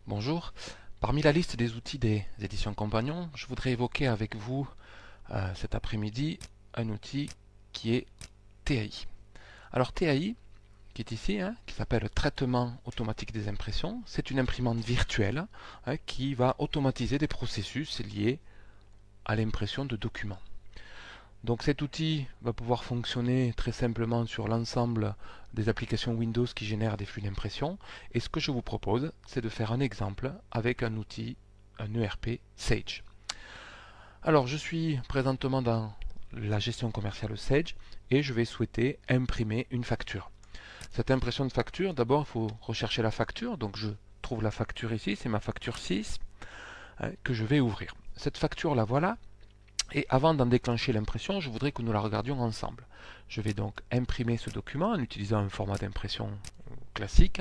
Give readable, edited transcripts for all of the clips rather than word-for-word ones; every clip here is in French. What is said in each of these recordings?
Bonjour. Parmi la liste des outils des éditions Compagnons, je voudrais évoquer avec vous cet après-midi un outil qui est TAI. Alors TAI, qui est ici, qui s'appelle Traitement automatique des impressions, c'est une imprimante virtuelle qui va automatiser des processus liés à l'impression de documents. Donc cet outil va pouvoir fonctionner très simplement sur l'ensemble des applications Windows qui génèrent des flux d'impression. Et ce que je vous propose, c'est de faire un exemple avec un outil, un ERP Sage. Alors je suis présentement dans la gestion commerciale Sage et je vais souhaiter imprimer une facture. Cette impression de facture, d'abord il faut rechercher la facture. Donc je trouve la facture ici, c'est ma facture 6 que je vais ouvrir. Cette facture la voilà. Et avant d'en déclencher l'impression, je voudrais que nous la regardions ensemble. Je vais donc imprimer ce document en utilisant un format d'impression classique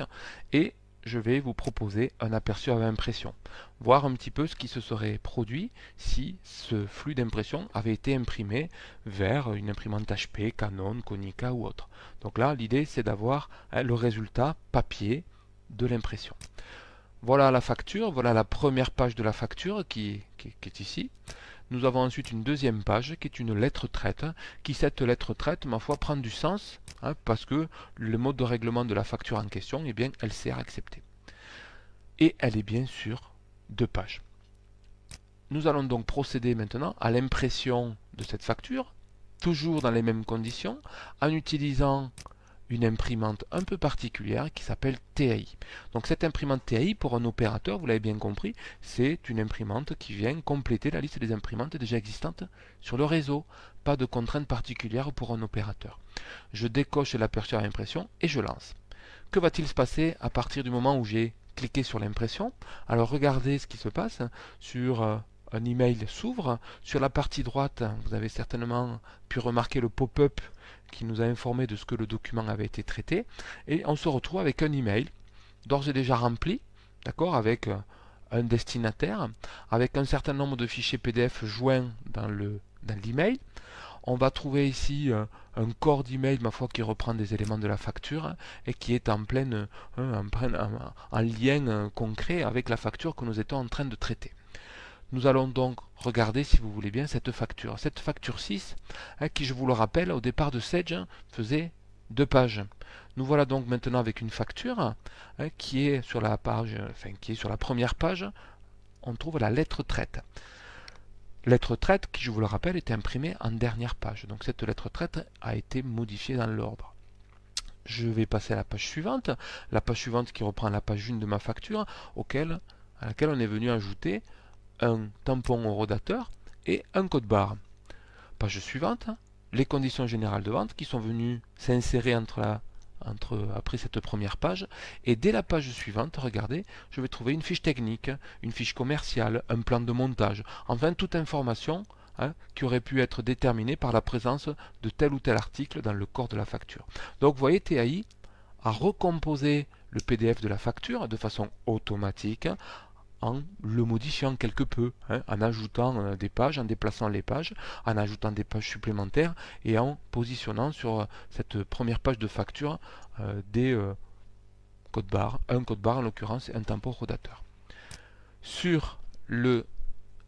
et je vais vous proposer un aperçu à impression. Voir un petit peu ce qui se serait produit si ce flux d'impression avait été imprimé vers une imprimante HP, Canon, Konica ou autre. Donc là, l'idée c'est d'avoir le résultat papier de l'impression. Voilà la facture, voilà la première page de la facture qui est ici. Nous avons ensuite une deuxième page qui est une lettre traite, qui cette lettre traite, ma foi, prend du sens, parce que le mode de règlement de la facture en question, eh bien, elle sert acceptée. Et elle est bien sûr 2 pages. Nous allons donc procéder maintenant à l'impression de cette facture, toujours dans les mêmes conditions, en utilisant une imprimante un peu particulière qui s'appelle TAI. Donc cette imprimante TAI, pour un opérateur, vous l'avez bien compris, c'est une imprimante qui vient compléter la liste des imprimantes déjà existantes sur le réseau. Pas de contrainte particulière pour un opérateur. Je décoche l'aperçu à impression et je lance. Que va-t-il se passer à partir du moment où j'ai cliqué sur l'impression? Alors regardez ce qui se passe sur un email s'ouvre. Sur la partie droite, vous avez certainement pu remarquer le pop-up qui nous a informé de ce que le document avait été traité. Et on se retrouve avec un email d'ores et déjà rempli, d'accord, avec un destinataire, avec un certain nombre de fichiers PDF joints dans l'email. On va trouver ici un corps d'email, ma foi, qui reprend des éléments de la facture et qui est en lien concret avec la facture que nous étions en train de traiter. Nous allons donc regarder, si vous voulez bien, cette facture. Cette facture 6, qui, je vous le rappelle, au départ de Sage, faisait 2 pages. Nous voilà donc maintenant avec une facture qui est sur la page, qui est sur la première page. On trouve la lettre traite. Lettre traite qui, je vous le rappelle, est imprimée en dernière page. Donc cette lettre traite a été modifiée dans l'ordre. Je vais passer à la page suivante qui reprend la page 1 de ma facture, à laquelle on est venu ajouter un tampon horodateur et un code barre. Page suivante, les conditions générales de vente qui sont venues s'insérer après cette première page. Et dès la page suivante, regardez, je vais trouver une fiche technique, une fiche commerciale, un plan de montage, enfin toute information qui aurait pu être déterminée par la présence de tel ou tel article dans le corps de la facture. Donc vous voyez, TAI a recomposé le PDF de la facture de façon automatique, en le modifiant quelque peu, en ajoutant des pages, en déplaçant les pages, en ajoutant des pages supplémentaires et en positionnant sur cette première page de facture des codes barres, un code barre en l'occurrence et un tampon rodateur. Sur le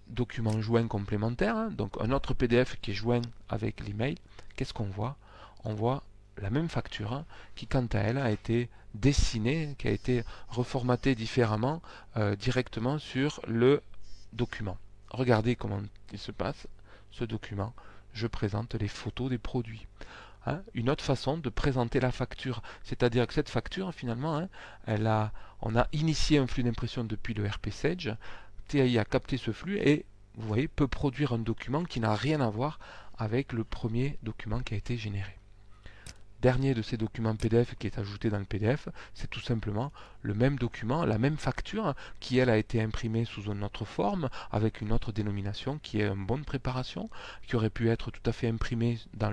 document joint complémentaire, donc un autre PDF qui est joint avec l'email, qu'est-ce qu'on voit? On voit la même facture qui, quant à elle, a été dessinée, qui a été reformatée différemment directement sur le document. Regardez comment il se passe ce document. Je présente les photos des produits. Une autre façon de présenter la facture, c'est-à-dire que cette facture, finalement, on a initié un flux d'impression depuis le RP Sage. TAI a capté ce flux et, vous voyez, peut produire un document qui n'a rien à voir avec le premier document qui a été généré. Dernier de ces documents PDF qui est ajouté dans le PDF, c'est tout simplement le même document, la même facture qui elle a été imprimée sous une autre forme, avec une autre dénomination qui est une bonne préparation, qui aurait pu être tout à fait imprimée dans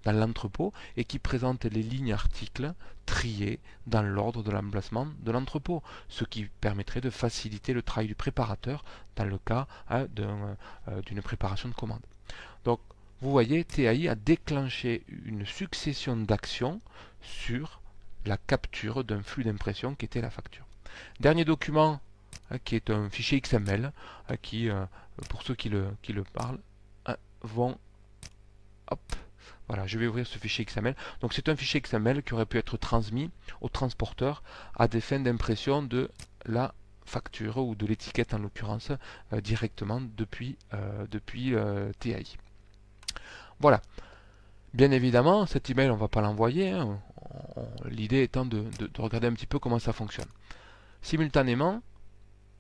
l'entrepôt et qui présente les lignes articles triées dans l'ordre de l'emplacement de l'entrepôt, ce qui permettrait de faciliter le travail du préparateur dans le cas d'une préparation de commande. Donc, vous voyez, TAI a déclenché une succession d'actions sur la capture d'un flux d'impression qui était la facture. Dernier document qui est un fichier XML qui, pour ceux qui le parlent, vont... Hop, voilà, je vais ouvrir ce fichier XML. Donc c'est un fichier XML qui aurait pu être transmis au transporteur à des fins d'impression de la facture ou de l'étiquette en l'occurrence directement depuis TAI. Voilà. Bien évidemment, cet email on ne va pas l'envoyer. Hein. L'idée étant de regarder un petit peu comment ça fonctionne. Simultanément,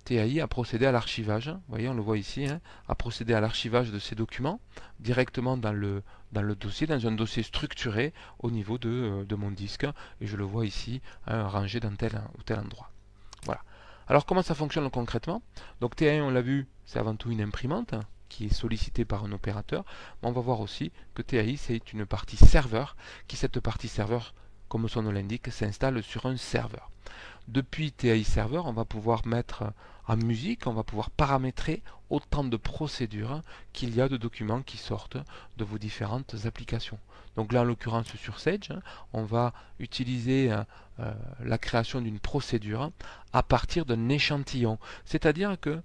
TAI a procédé à l'archivage, vous voyez, on le voit ici, hein, a procédé à l'archivage de ces documents directement dans le dossier, dans un dossier structuré au niveau de mon disque, et je le vois ici, hein, rangé dans tel ou tel endroit. Voilà. Alors comment ça fonctionne concrètement? Donc TAI, on l'a vu, c'est avant tout une imprimante qui est sollicitée par un opérateur, mais on va voir aussi que TAI c'est une partie serveur, qui cette partie serveur, comme son nom l'indique, s'installe sur un serveur. Depuis TAI Server, on va pouvoir mettre en musique, on va pouvoir paramétrer autant de procédures qu'il y a de documents qui sortent de vos différentes applications. Donc là, en l'occurrence sur Sage, on va utiliser la création d'une procédure à partir d'un échantillon. C'est-à-dire que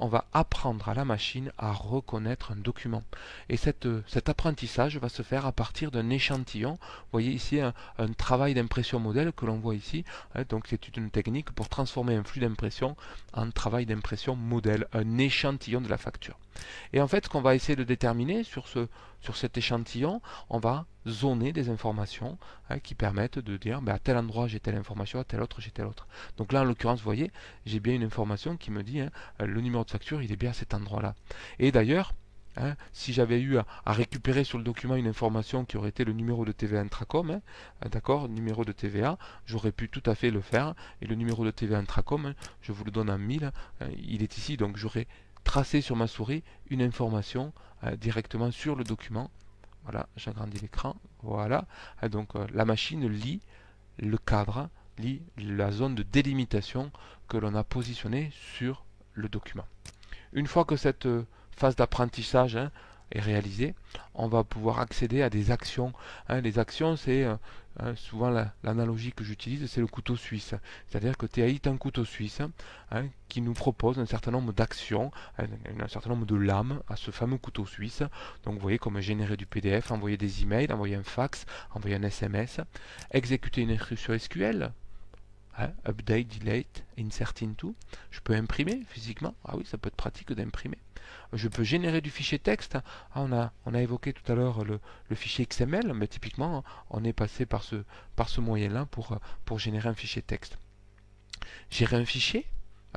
on va apprendre à la machine à reconnaître un document. Et cet apprentissage va se faire à partir d'un échantillon. Vous voyez ici un travail d'impression modèle que l'on voit ici. Donc c'est une technique pour transformer un flux d'impression en travail d'impression modèle, un échantillon de la facture. Et en fait, ce qu'on va essayer de déterminer sur cet échantillon, on va zoner des informations qui permettent de dire à tel endroit j'ai telle information, à tel autre j'ai telle autre. Donc là en l'occurrence vous voyez j'ai bien une information qui me dit le numéro de facture il est bien à cet endroit là. Et d'ailleurs si j'avais eu à récupérer sur le document une information qui aurait été le numéro de TVA Intracom, d'accord, numéro de TVA, j'aurais pu tout à fait le faire. Et le numéro de TVA Intracom, je vous le donne en 1000, il est ici, donc j'aurais tracé sur ma souris une information directement sur le document. Voilà, j'agrandis l'écran. Voilà, donc la machine lit le cadre, lit la zone de délimitation que l'on a positionnée sur le document. Une fois que cette phase d'apprentissage est réalisée, on va pouvoir accéder à des actions. Les actions, c'est souvent l'analogie que j'utilise, c'est le couteau suisse. C'est-à-dire que TAI est un couteau suisse qui nous propose un certain nombre d'actions, un certain nombre de lames à ce fameux couteau suisse. Donc vous voyez comme générer du PDF, envoyer des emails, envoyer un fax, envoyer un SMS, exécuter une instruction SQL. Update, delete, insert into. Je peux imprimer physiquement. Ah oui, ça peut être pratique d'imprimer. Je peux générer du fichier texte. On a évoqué tout à l'heure le fichier XML, mais typiquement, on est passé par ce moyen-là pour générer un fichier texte. Gérer un fichier,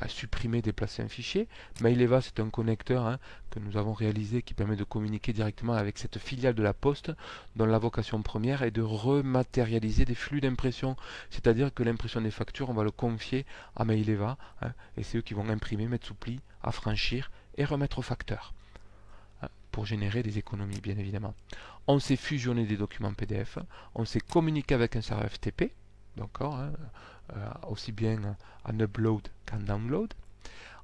supprimer, déplacer un fichier. Maileva, c'est un connecteur que nous avons réalisé qui permet de communiquer directement avec cette filiale de la Poste dont la vocation première est de rematérialiser des flux d'impression. C'est-à-dire que l'impression des factures, on va le confier à Maileva et c'est eux qui vont imprimer, mettre sous pli, affranchir et remettre au facteur pour générer des économies, bien évidemment. On sait fusionner des documents PDF, on sait communiquer avec un serveur FTP, d'accord, aussi bien en upload qu'en download.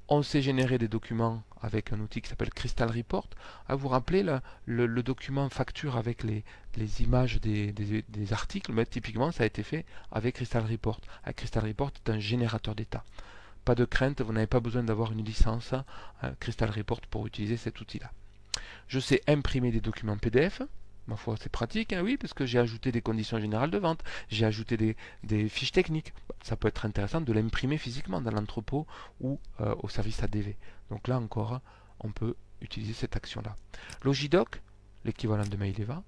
On sait générer des documents avec un outil qui s'appelle Crystal Report. Vous vous rappelez le document facture avec les images des articles, mais typiquement ça a été fait avec Crystal Report. Crystal Report est un générateur d'état. Pas de crainte, vous n'avez pas besoin d'avoir une licence Crystal Report pour utiliser cet outil-là. Je sais imprimer des documents PDF. Ma foi, c'est pratique, oui, parce que j'ai ajouté des conditions générales de vente, j'ai ajouté des fiches techniques. Ça peut être intéressant de l'imprimer physiquement dans l'entrepôt ou au service ADV. Donc là encore, on peut utiliser cette action-là. Logidoc, l'équivalent de Maileva.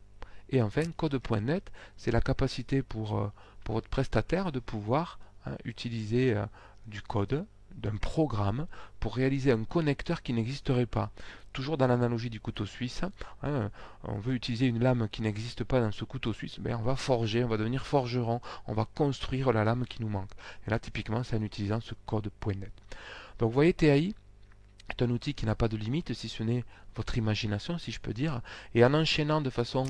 Et enfin, code.net, c'est la capacité pour votre prestataire de pouvoir utiliser du code, d'un programme pour réaliser un connecteur qui n'existerait pas. Toujours dans l'analogie du couteau suisse, on veut utiliser une lame qui n'existe pas dans ce couteau suisse, on va forger, on va devenir forgeron, on va construire la lame qui nous manque. Et là, typiquement, c'est en utilisant ce code.net. Donc, vous voyez, TAI est un outil qui n'a pas de limite, si ce n'est votre imagination, si je peux dire, et en enchaînant de façon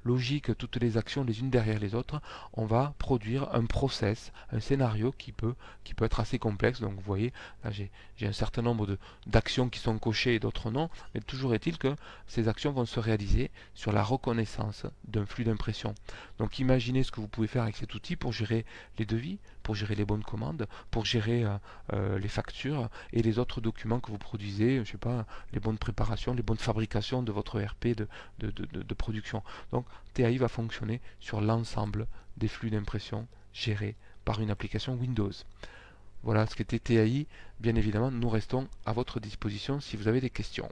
logique toutes les actions les unes derrière les autres, on va produire un process, un scénario qui peut être assez complexe. Donc vous voyez, là j'ai un certain nombre d'actions qui sont cochées et d'autres non, mais toujours est-il que ces actions vont se réaliser sur la reconnaissance d'un flux d'impression. Donc imaginez ce que vous pouvez faire avec cet outil pour gérer les devis, pour gérer les bonnes commandes, pour gérer les factures et les autres documents que vous produisez, je sais pas, les bonnes préparations, les bonnes fabrications de votre ERP de production. Donc TAI va fonctionner sur l'ensemble des flux d'impression gérés par une application Windows. Voilà ce qu'était TAI. Bien évidemment, nous restons à votre disposition si vous avez des questions.